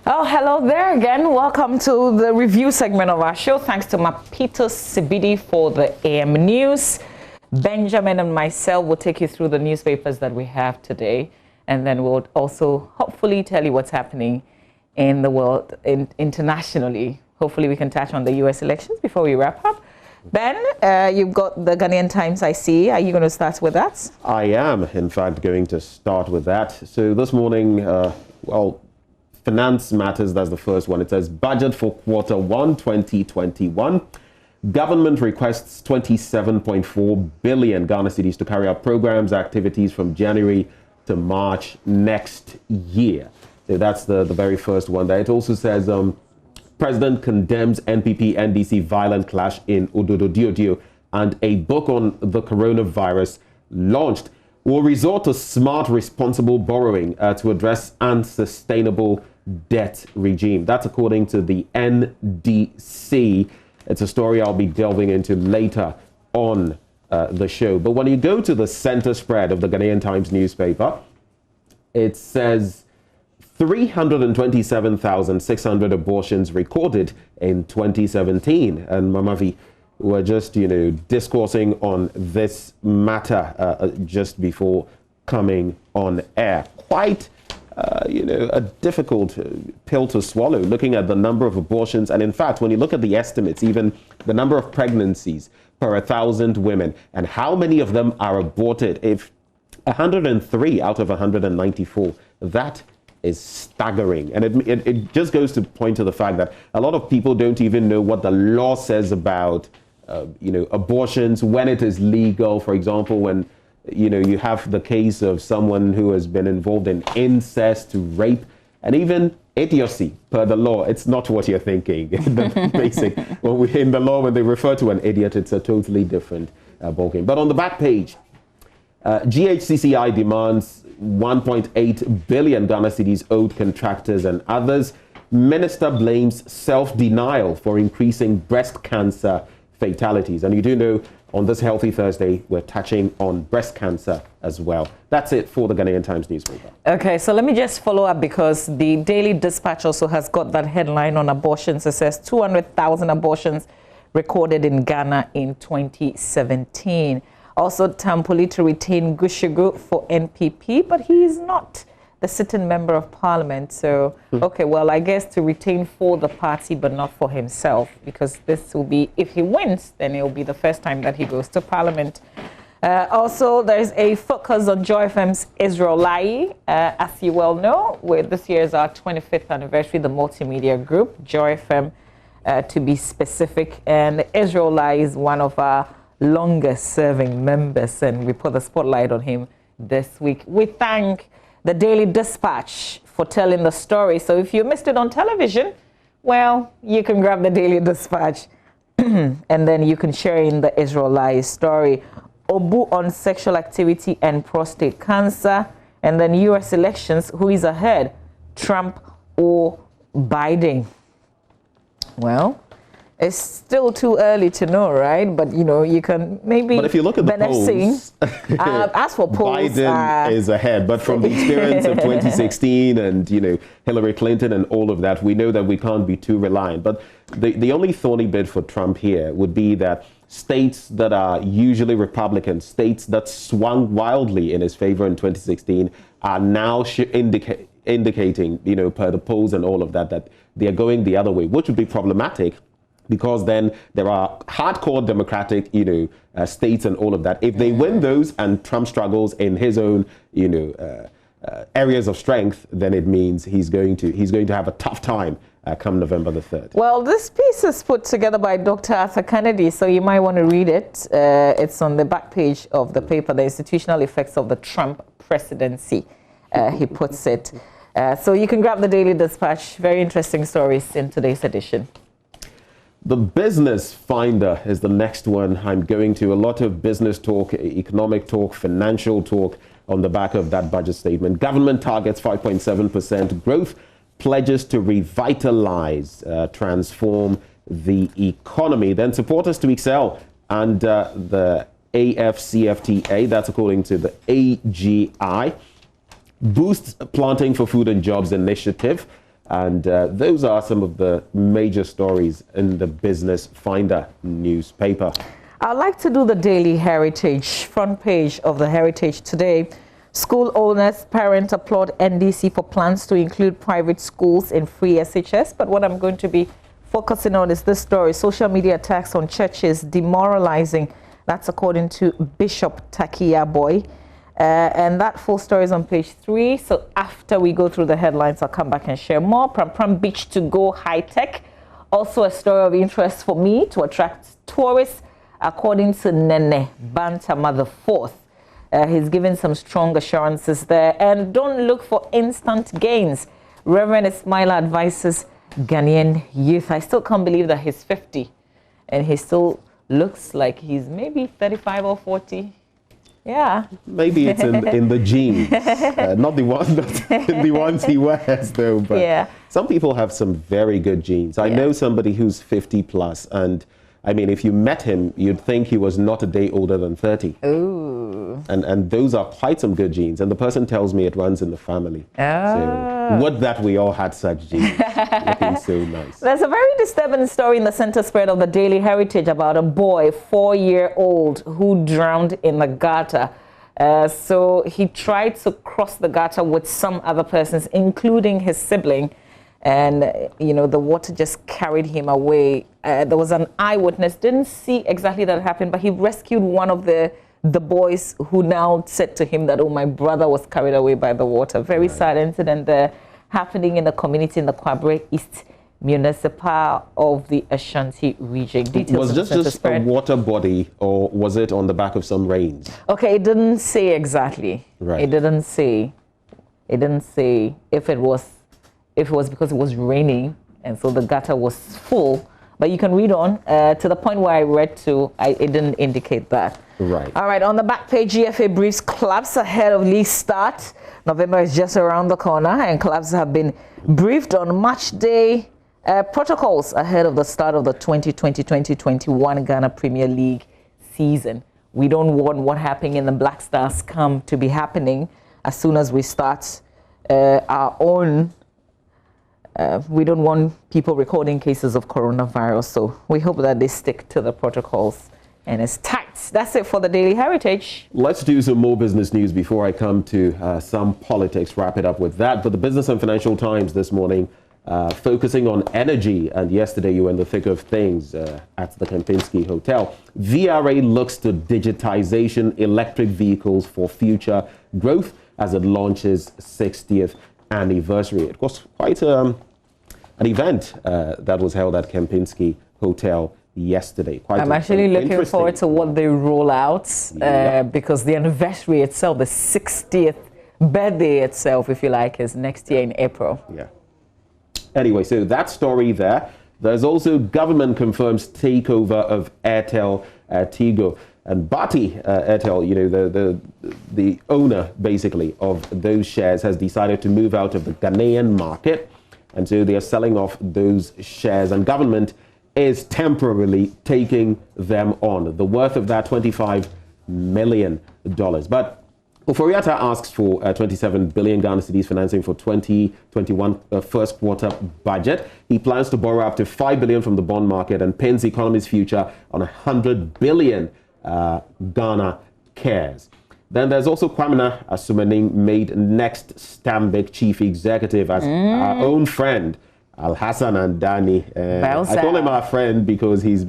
Oh, hello there again. Welcome to the review segment of our show. Thanks to Mapito Sibidi for the AM News. Benjamin and myself will take you through the newspapers that we have today. And then we'll also hopefully tell you what's happening in the world, internationally. Hopefully we can touch on the U.S. elections before we wrap up. Ben, you've got the Ghanaian Times, I see. Are you going to start with that? I am, in fact, going to start with that. So this morning, Finance Matters, that's the first one. It says, budget for Q1 2021. Government requests 27.4 billion Ghana cedis to carry out programs, activities from January to March next year. So that's the very first one there. It also says, President condemns NPP NDC violent clash in Odododiodoo, and a book on the coronavirus launched. Will resort to smart, responsible borrowing to address unsustainable debt regime. That's according to the NDC. It's a story I'll be delving into later on the show. But when you go to the center spread of the Ghanaian Times newspaper, it says 327,600 abortions recorded in 2017. And Mamavi, we're just, discoursing on this matter just before coming on air. Quite, a difficult pill to swallow, looking at the number of abortions. And in fact, when you look at the estimates, even the number of pregnancies per 1,000 women and how many of them are aborted, if 103 out of 194, that is staggering. And it just goes to point to the fact that a lot of people don't even know what the law says about, abortions, when it is legal. For example, when, you have the case of someone who has been involved in incest, to rape, and even idiocy per the law. It's not what you're thinking. The basic, in the law, when they refer to an idiot, it's a totally different ballgame. But on the back page, GHCCI demands 1.8 billion Ghana cedis owed contractors and others. Minister blames self-denial for increasing breast cancer fatalities. And you do know, on this Healthy Thursday, we're touching on breast cancer as well. That's it for the Ghanaian Times newspaper. Okay, so let me just follow up, because the Daily Dispatch also has got that headline on abortions. It says 200,000 abortions recorded in Ghana in 2017. Also, Tampoli to retain Gushigu for NPP, but he is not the sitting member of parliament. So, okay, well, I guess to retain for the party, but not for himself, because this will be, if he wins, then it will be the first time that he goes to parliament. Also, there's a focus on Joy FM's Israel Lai. As you well know, this year is our 25th anniversary, the multimedia group, Joy FM, to be specific. And Israel Lai is one of our longest serving members, and we put the spotlight on him this week. We thank the Daily Dispatch for telling the story. So if you missed it on television, well, you can grab the Daily Dispatch and then you can share in the Israel Lai story. Obu on sexual activity and prostate cancer, and then US elections, who is ahead, Trump or Biden? Well, it's still too early to know, right? But, you can maybe... But if you look at the polls, as for polls... Biden is ahead. But from the experience of 2016 and, Hillary Clinton and all of that, we know that we can't be too reliant. But the only thorny bit for Trump here would be that states that are usually Republican, states that swung wildly in his favor in 2016, are now indicating, per the polls and all of that, that they are going the other way, which would be problematic, because then there are hardcore Democratic, states and all of that. If they win those and Trump struggles in his own, areas of strength, then it means he's going to have a tough time come November the 3rd. Well, this piece is put together by Dr. Arthur Kennedy, so you might want to read it. It's on the back page of the paper, The Institutional Effects of the Trump Presidency, he puts it. So you can grab the Daily Dispatch. Very interesting stories in today's edition. The Business Finder is the next one I'm going to. A lot of business talk, economic talk, financial talk on the back of that budget statement. Government targets 5.7% growth, pledges to revitalize, transform the economy. Then supporters to excel under the AFCFTA, that's according to the AGI. Boosts planting for food and jobs initiative. And those are some of the major stories in the Business Finder newspaper. I'd like to do the Daily Heritage, front page of the Heritage today. School owners, parents applaud NDC for plans to include private schools in free SHS. But what I'm going to be focusing on is this story: social media attacks on churches demoralizing. That's according to Bishop Takia Boy. And that full story is on page 3. So after we go through the headlines, I'll come back and share more. Pram Beach to go high-tech. Also a story of interest for me to attract tourists, according to Nene Bantama IV. He's given some strong assurances there. And don't look for instant gains. Reverend Ismaila advises Ghanaian youth. I still can't believe that he's 50 and he still looks like he's maybe 35 or 40. Yeah. Maybe it's in the genes, not the ones he wears though. But yeah. Some people have some very good genes. I know somebody who's 50 plus, and I mean, if you met him, you'd think he was not a day older than 30. Ooh. And those are quite some good genes. And the person tells me it runs in the family. So would that we all had such genes. Looking so nice. There's a very disturbing story in the center spread of the Daily Heritage about a boy, 4-year-old, who drowned in the gutter. So he tried to cross the gutter with some other persons, including his sibling. And, you know, the water just carried him away. There was an eyewitness, didn't see exactly that happened, but he rescued one of the boys, who now said to him that, oh, my brother was carried away by the water. Very sad incident there happening in the community in the Kwabre East Municipal of the Ashanti region. Details was this just a water body, or was it on the back of some rains? Okay, it didn't say exactly. Right. It didn't say if it was because it was raining and so the gutter was full. But you can read on to the point where I read to, it didn't indicate that. Right. All right, on the back page, GFA briefs clubs ahead of league start. November is just around the corner, and clubs have been briefed on match day protocols ahead of the start of the 2020-2021 Ghana Premier League season. We don't want what happened in the Black Stars come to be happening as soon as we start our own. We don't want people recording cases of coronavirus, so we hope that they stick to the protocols and it's tight. That's it for the Daily Heritage. Let's do some more business news before I come to some politics, wrap it up with that. But the Business and Financial Times this morning focusing on energy, and yesterday you were in the thick of things at the Kempinski Hotel. VRA looks to digitization electric vehicles for future growth as it launches 60th anniversary. It was quite an event that was held at Kempinski Hotel yesterday. I'm actually looking forward to what they roll out because the anniversary itself, the 60th birthday itself, if you like, is next year in April. Yeah. Anyway, so that story there. There's also government confirms takeover of Airtel Tigo. And Bati Airtel, you know, the owner basically of those shares, has decided to move out of the Ghanaian market. And so they are selling off those shares, and government is temporarily taking them on. The worth of that, $25 million. But Oforiatta asks for 27 billion Ghana cedis financing for 2021 first quarter budget. He plans to borrow up to 5 billion from the bond market and pins the economy's future on 100 billion Ghana cares. Then there's also Kwamina Asumaning made next Stanbic chief executive as our own friend Al Hassan and Dani. I call him our friend because he's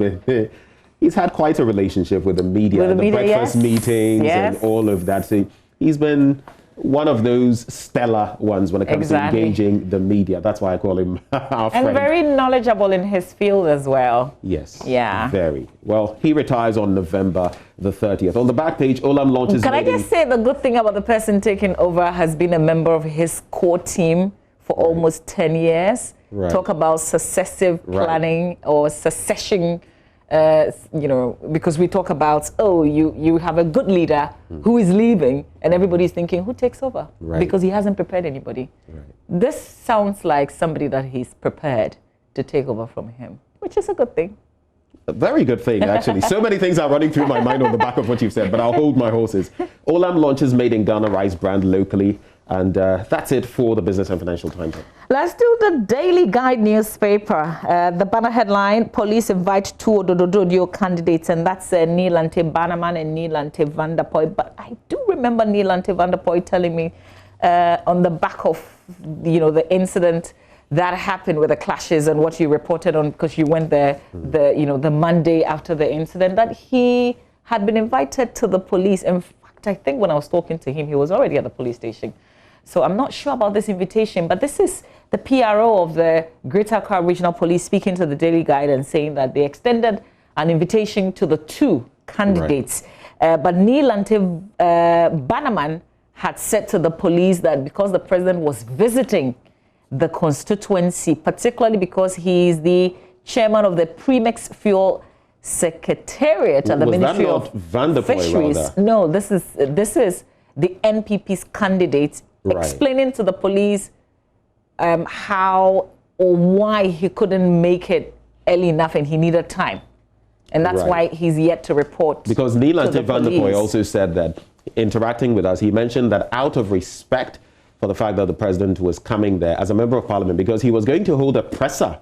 had quite a relationship with the media, the breakfast meetings and all of that. So he's been one of those stellar ones when it comes to engaging the media. That's why I call him our friend. And very knowledgeable in his field as well. Yes. Yeah. Very. Well, he retires on November the 30th. On the back page, Olam launches... Can I just say the good thing about the person taking over has been a member of his core team for almost 10 years. Right. Talk about successive planning or succession. You know, because we talk about, you have a good leader who is leaving and everybody's thinking, who takes over? Right. Because he hasn't prepared anybody. Right. This sounds like somebody that he's prepared to take over from him, which is a good thing. A very good thing, actually. So many things are running through my mind on the back of what you've said, but I'll hold my horses. Olam launches Made in Ghana rice brand locally And that's it for the Business and Financial Times. Let's do the Daily Guide newspaper. The banner headline, police invite two Odododiodoo candidates, and that's Neelante Bannerman and Neelante Vanderpoy. But I do remember Neelante Vanderpoy telling me on the back of, the incident that happened with the clashes and what you reported on, because you went there, the Monday after the incident, that he had been invited to the police. In fact, I think when I was talking to him, he was already at the police station. So I'm not sure about this invitation, but this is the PRO of the Greater Accra Regional Police speaking to the Daily Guide and saying that they extended an invitation to the two candidates. Right. But Neelante Bannerman had said to the police that because the president was visiting the constituency, particularly because he is the chairman of the Premix Fuel Secretariat at the Ministry of Fisheries. Rather? No, this is the NPP's candidate. Right. Explaining to the police how or why he couldn't make it early enough and he needed time. And that's why he's yet to report. Because Neelante Vanderpoy also said that, interacting with us, he mentioned that out of respect for the fact that the president was coming there as a member of parliament, because he was going to hold a presser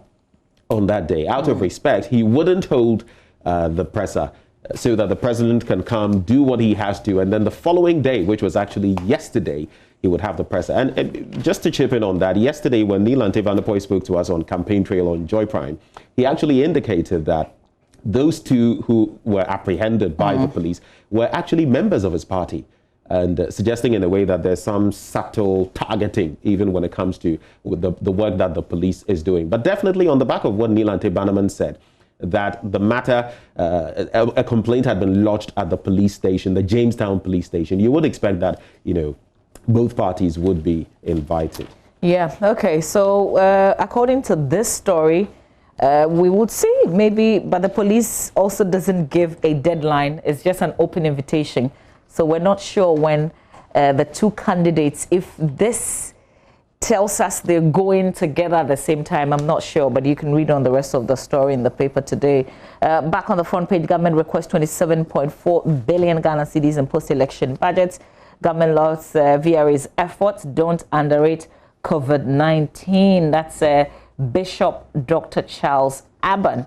on that day, out of respect, he wouldn't hold the presser so that the president can come, do what he has to, and then the following day, which was actually yesterday, he would have the presser. And just to chip in on that, yesterday when Neelante Vanderpoy spoke to us on Campaign Trail on Joy Prime, he actually indicated that those two who were apprehended by the police were actually members of his party, and suggesting in a way that there's some subtle targeting even when it comes to the work that the police is doing. But definitely on the back of what Neelante Bannerman said, that the matter, a complaint had been lodged at the police station, the Jamestown police station. You would expect that, both parties would be invited. Yeah, okay. So according to this story, we would see maybe, but the police also doesn't give a deadline. It's just an open invitation. So we're not sure when the two candidates, if this tells us they're going together at the same time, I'm not sure, but you can read on the rest of the story in the paper today. Back on the front page, government requests 27.4 billion Ghana cedis in post-election budgets. Government laws VRA's efforts, don't underrate COVID-19. That's Bishop Dr. Charles Abban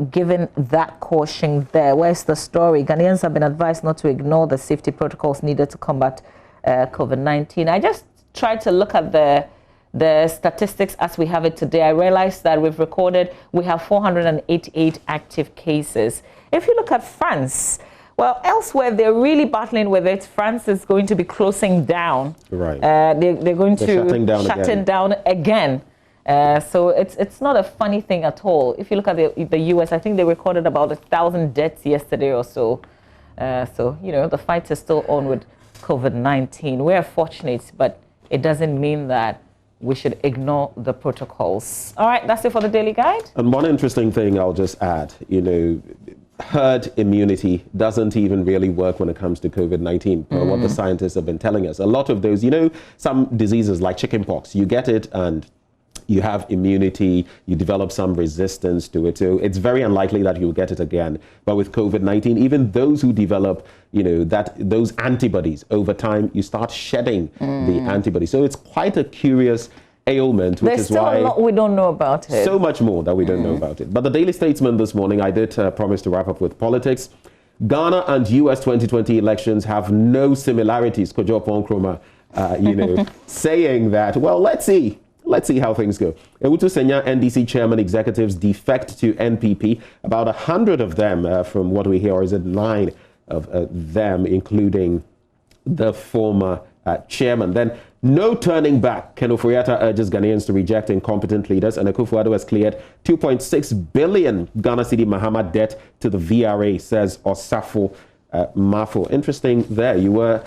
given that caution there. Where's the story? Ghanaians have been advised not to ignore the safety protocols needed to combat COVID-19. I just tried to look at the statistics as we have it today. I realized that we have 488 active cases. If you look at France, well, elsewhere they're really battling with it. France is going to be closing down. Right. They're going to shutting down again. So it's not a funny thing at all. If you look at the US, I think they recorded about 1,000 deaths yesterday or so. So the fight is still on with COVID-19. We're fortunate, but it doesn't mean that we should ignore the protocols. All right, that's it for the Daily Guide. And one interesting thing I'll just add, herd immunity doesn't even really work when it comes to COVID-19, what the scientists have been telling us. A lot of those, some diseases like chickenpox, you get it and you have immunity, you develop some resistance to it. So it's very unlikely that you'll get it again. But with COVID-19, even those who develop, those antibodies, over time, you start shedding the antibodies. So it's quite a curious ailment, which is why a lot we don't know about it. So much more that we don't know about it. But the Daily Statesman this morning, I did promise to wrap up with politics. Ghana and US 2020 elections have no similarities. Kojo Ponkroma, saying that, well, let's see how things go. Ewutu Senya NDC chairman executives defect to NPP. About 100 of them, from what we hear, or is it 9 of them, including the former chairman. Then no turning back. Ken Ofori-Atta urges Ghanaians to reject incompetent leaders, and Akufo-Addo has cleared 2.6 billion Ghana cedi Mahama debt to the VRA, says Osafo Mafo. Interesting there. You were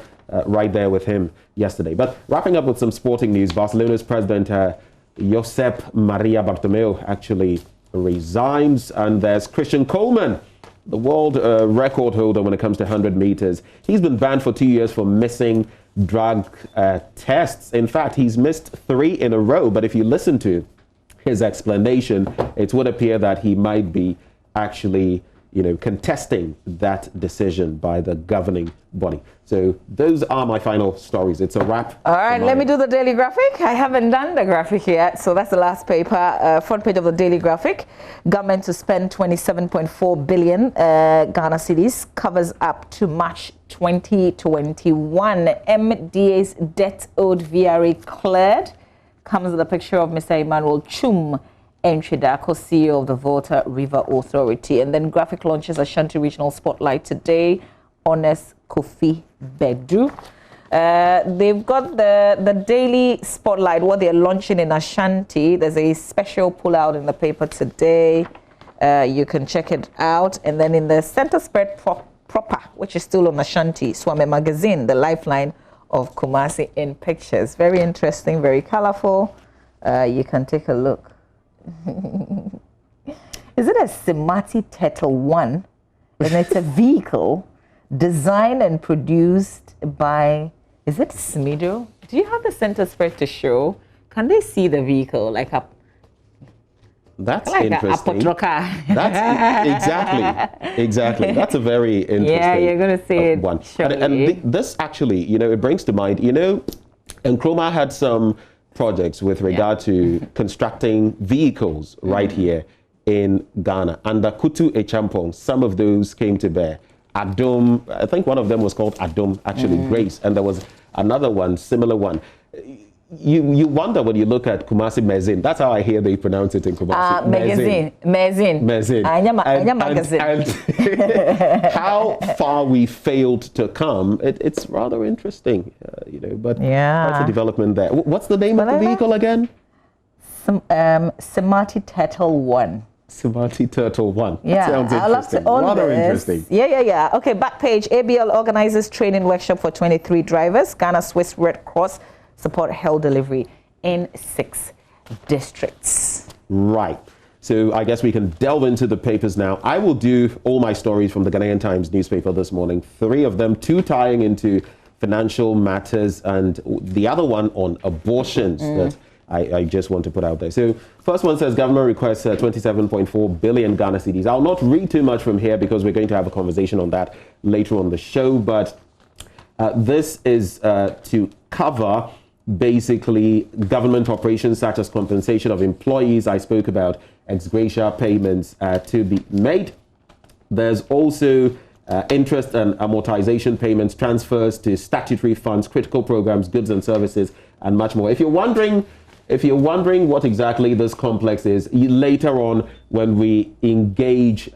right there with him yesterday. But wrapping up with some sporting news, Barcelona's president, Josep Maria Bartomeu, actually resigns, and there's Christian Coleman, the world record holder when it comes to 100 meters. He's been banned for 2 years for missing drug tests. In fact, he's missed 3 in a row, but if you listen to his explanation, it would appear that he might be actually contesting that decision by the governing body. So those are my final stories. It's a wrap. All right, let me do the Daily Graphic. I haven't done the graphic yet, so that's the last paper. Front page of the Daily Graphic. Government to spend 27.4 billion Ghana cedis, covers up to March 2021. MDA's debt owed VRA cleared. Comes with a picture of Mr. Emmanuel Chum Enchidako, CEO of the Volta River Authority. And then graphic launches Ashanti Regional Spotlight today. Honest Kofi Bedu. They've got the daily spotlight, what they're launching in Ashanti. There's a special pullout in the paper today. You can check it out. And then in the center spread proper, which is still on Ashanti, Swame Magazine, the lifeline of Kumasi in pictures. Very interesting, very colorful. You can take a look. Is it a Simati Turtle 1? And it's a vehicle designed and produced by, is it Smido? Do you have the center spread to show? Can they see the vehicle like a? That's like interesting. That's exactly. That's a very interesting. Yeah, you're going to see it one. shortly. And this actually, it brings to mind, Nkrumah had some projects with regard to constructing vehicles right here in Ghana. Under Kutu Echampong, some of those came to bear. Adom, I think one of them was called Adom, actually, Grace, and there was another one, similar one. You wonder when you look at Kumasi Mezin. That's how I hear they pronounce it in Kumasi. Mezin. And how far we failed to come, it's rather interesting, but quite a development there. What's the name of the vehicle again? Simati Turtle 1. Simati Turtle 1. Yeah, sounds interesting. Rather interesting. Yeah. Okay, back page. ABL organizes training workshop for 23 drivers. Ghana Swiss Red Cross support health delivery in 6 districts. Right. So I guess we can delve into the papers now. I will do all my stories from the Ghanaian Times newspaper this morning. 3 of them, 2 tying into financial matters and the other one on abortions that I just want to put out there. So first one says government requests 27.4 billion Ghana cedis. I'll not read too much from here because we're going to have a conversation on that later on the show. But this is to cover basically government operations such as compensation of employees. I spoke about ex gratia payments to be made. There's also interest and amortization payments, transfers to statutory funds, critical programs, goods and services, and much more. If you're wondering what exactly this complex is, later on when we engage,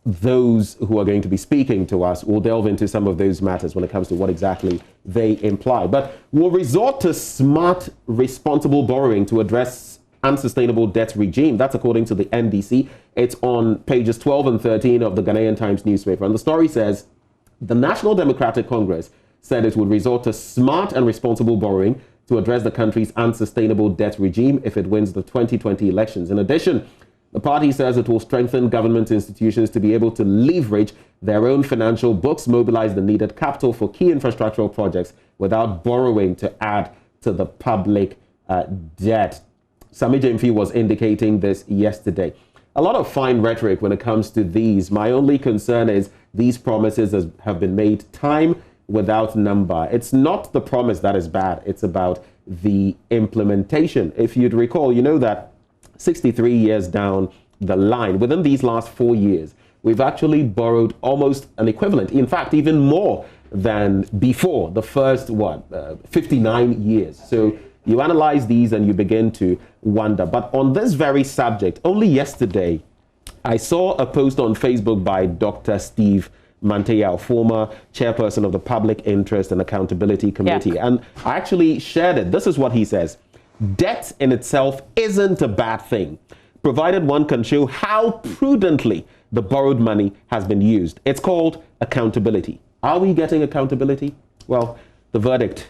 those who are going to be speaking to us, will delve into some of those matters when it comes to what exactly they imply. But we'll resort to smart, responsible borrowing to address unsustainable debt regime. That's according to the NDC. It's on pages 12 and 13 of the Ghanaian Times newspaper. And the story says, the National Democratic Congress said it would resort to smart and responsible borrowing to address the country's unsustainable debt regime if it wins the 2020 elections. In addition, the party says it will strengthen government institutions to be able to leverage their own financial books, mobilize the needed capital for key infrastructural projects without borrowing to add to the public debt. Sami Jemfi was indicating this yesterday. A lot of fine rhetoric when it comes to these. My only concern is these promises have been made time without number. It's not the promise that is bad. It's about the implementation. If you'd recall, you know that 63 years down the line, within these last 4 years, we've actually borrowed almost an equivalent, in fact, even more than before the first, 59 years. So you analyze these and you begin to wonder. But on this very subject, only yesterday, I saw a post on Facebook by Dr. Steve Manteyao, former chairperson of the Public Interest and Accountability Committee. Yeah. And I actually shared it. This is what he says. Debt in itself isn't a bad thing, provided one can show how prudently the borrowed money has been used. It's called accountability. Are we getting accountability? Well, the verdict,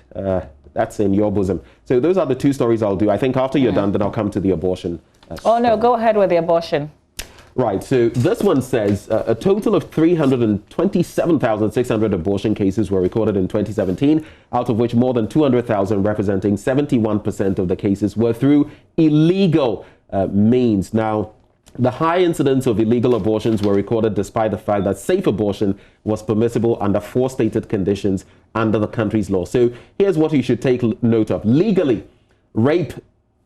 that's in your bosom. So those are the 2 stories I'll do. I think after you're done, then I'll come to the abortion. Oh, no, go ahead with the abortion. Right, so this one says a total of 327,600 abortion cases were recorded in 2017, out of which more than 200,000, representing 71% of the cases, were through illegal means. Now, The high incidence of illegal abortions were recorded despite the fact that safe abortion was permissible under 4 stated conditions under the country's law. So here's what you should take note of. Legally, rape,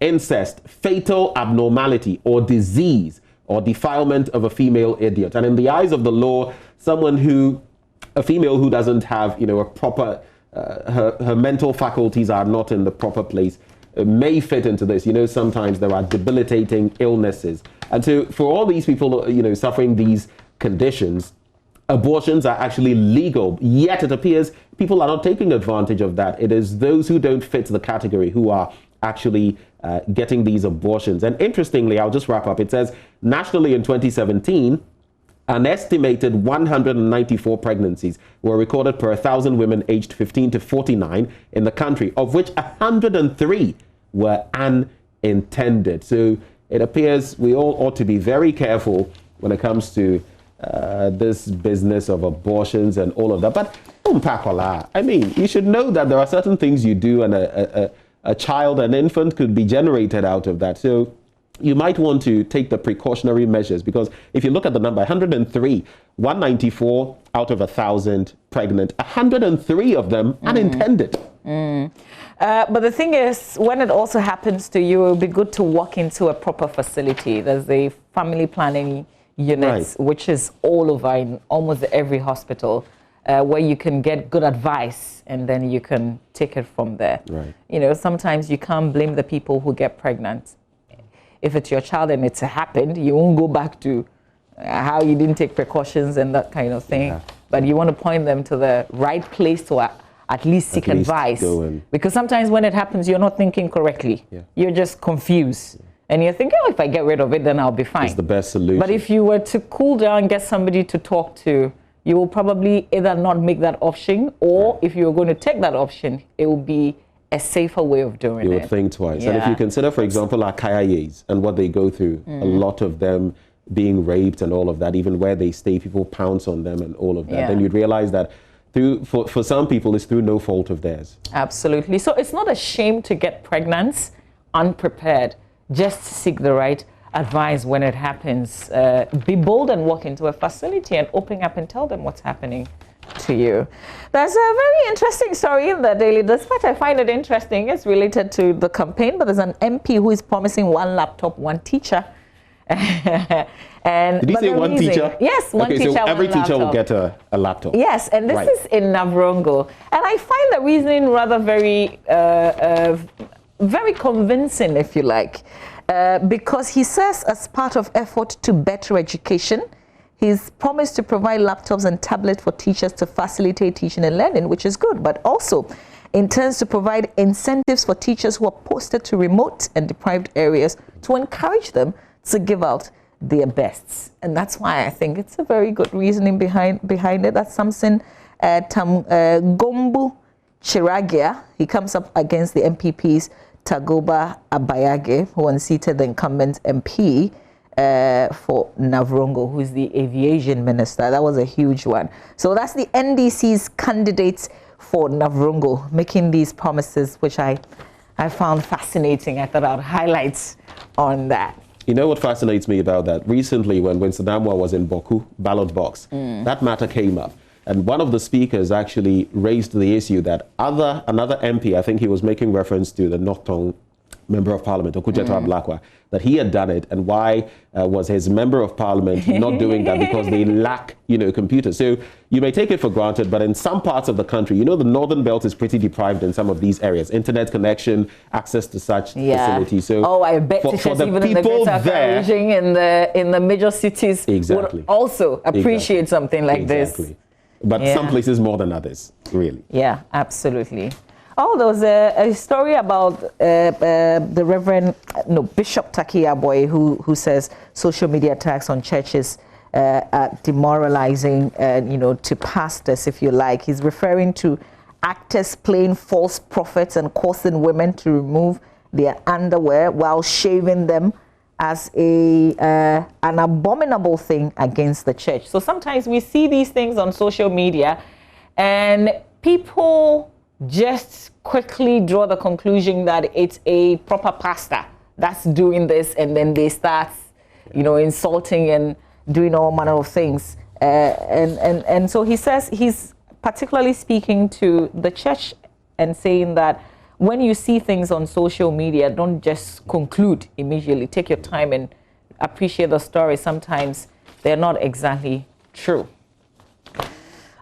incest, fatal abnormality or disease or defilement of a female idiot. And in the eyes of the law, a female who doesn't have, a proper, her mental faculties are not in the proper place, may fit into this. Sometimes there are debilitating illnesses. And so for all these people, suffering these conditions, abortions are actually legal. Yet it appears people are not taking advantage of that. It is those who don't fit the category who are actually getting these abortions. And interestingly, I'll just wrap up. It says nationally in 2017, an estimated 194 pregnancies were recorded per 1,000 women aged 15 to 49 in the country, of which 103 were unintended. So it appears we all ought to be very careful when it comes to this business of abortions and all of that. But I mean, you should know that there are certain things you do, and a child, an infant, could be generated out of that. So you might want to take the precautionary measures, because if you look at the number, 103, 194 out of 1,000 pregnant, 103 of them unintended. But the thing is, when it also happens to you, it would be good to walk into a proper facility. There's a family planning unit, which is all over in almost every hospital, where you can get good advice and then you can take it from there. Sometimes you can't blame the people who get pregnant. If it's your child and it's happened, you won't go back to how you didn't take precautions and that kind of thing. But you want to point them to the right place to at least seek advice. Because sometimes when it happens, you're not thinking correctly. You're just confused. And you're thinking, if I get rid of it, then I'll be fine. It's the best solution. But if you were to cool down, get somebody to talk to, you will probably either not make that option, or if you're going to take that option, it will be a safer way of doing it. You would think twice. And if you consider, for example, our Kayayes and what they go through, a lot of them being raped and all of that, even where they stay, people pounce on them and all of that, then you'd realize that for some people, it's through no fault of theirs. Absolutely. So it's not a shame to get pregnant unprepared. Just seek the right advice when it happens. Be bold and walk into a facility and open up and tell them what's happening to you. There's a very interesting story in the Daily Dispatch. I find it interesting. It's related to the campaign, but there's an MP who is promising 1 laptop, 1 teacher. And did you say 1 teacher? Yes, 1 teacher, so every teacher will get a laptop. Yes, and this is in Navrongo. And I find the reasoning rather very convincing, if you like, because he says as part of effort to better education, he's promised to provide laptops and tablets for teachers to facilitate teaching and learning, which is good, but also intends to provide incentives for teachers who are posted to remote and deprived areas to encourage them to give out their bests. And that's why I think it's a very good reasoning behind it. That's Samson Gombu Chiragia. He comes up against the NPP's Tagoba Abayage, who unseated the incumbent MP for Navrongo, who's the aviation minister. That was a huge one. So that's the NDC's candidates for Navrongo making these promises, which I found fascinating. I thought I'd highlight on that. You know what fascinates me about that? Recently, when Winston Amwa was in Boku, ballot box, that matter came up. And one of the speakers actually raised the issue that another MP, I think he was making reference to the North Tong member of parliament, Okujeto Ablakwa, that he had done it, and why was his member of parliament not doing that? Because they lack, computers. So you may take it for granted, but in some parts of the country, the northern belt is pretty deprived in some of these areas. Internet connection, access to such facilities. So I bet for the even people in the greater region, in the major cities would also appreciate something like this. But some places more than others, really. Yeah, absolutely. Oh, there was a story about the Reverend Bishop Takia Boy, who says social media attacks on churches are demoralizing, to pastors, if you like. He's referring to actors playing false prophets and causing women to remove their underwear while shaving them as an abominable thing against the church. So sometimes we see these things on social media and people just quickly draw the conclusion that it's a proper pastor that's doing this, and then they start you know, insulting and doing all manner of things. And so he says he's particularly speaking to the church and saying that when you see things on social media, don't just conclude immediately. Take your time and appreciate the story. Sometimes they're not exactly true. Okay,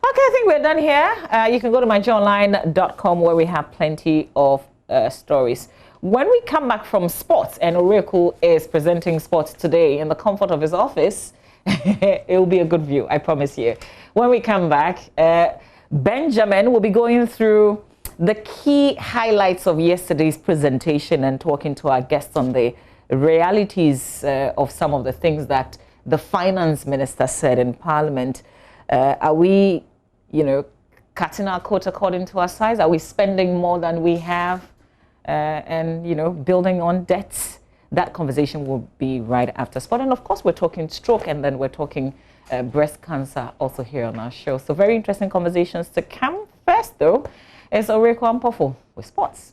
I think we're done here. You can go to myjoyonline.com where we have plenty of stories. When we come back from sports, and Oreku is presenting sports today in the comfort of his office, it will be a good view, I promise you. When we come back, Benjamin will be going through the key highlights of yesterday's presentation and talking to our guests on the realities of some of the things that the finance minister said in Parliament. Are we, you know, cutting our coat according to our size? Are we spending more than we have and, you know, building on debts? That conversation will be right after sport. And of course, we're talking stroke, and then we're talking breast cancer also here on our show. So very interesting conversations to come. First, though, is Oreku Ampofo with sports.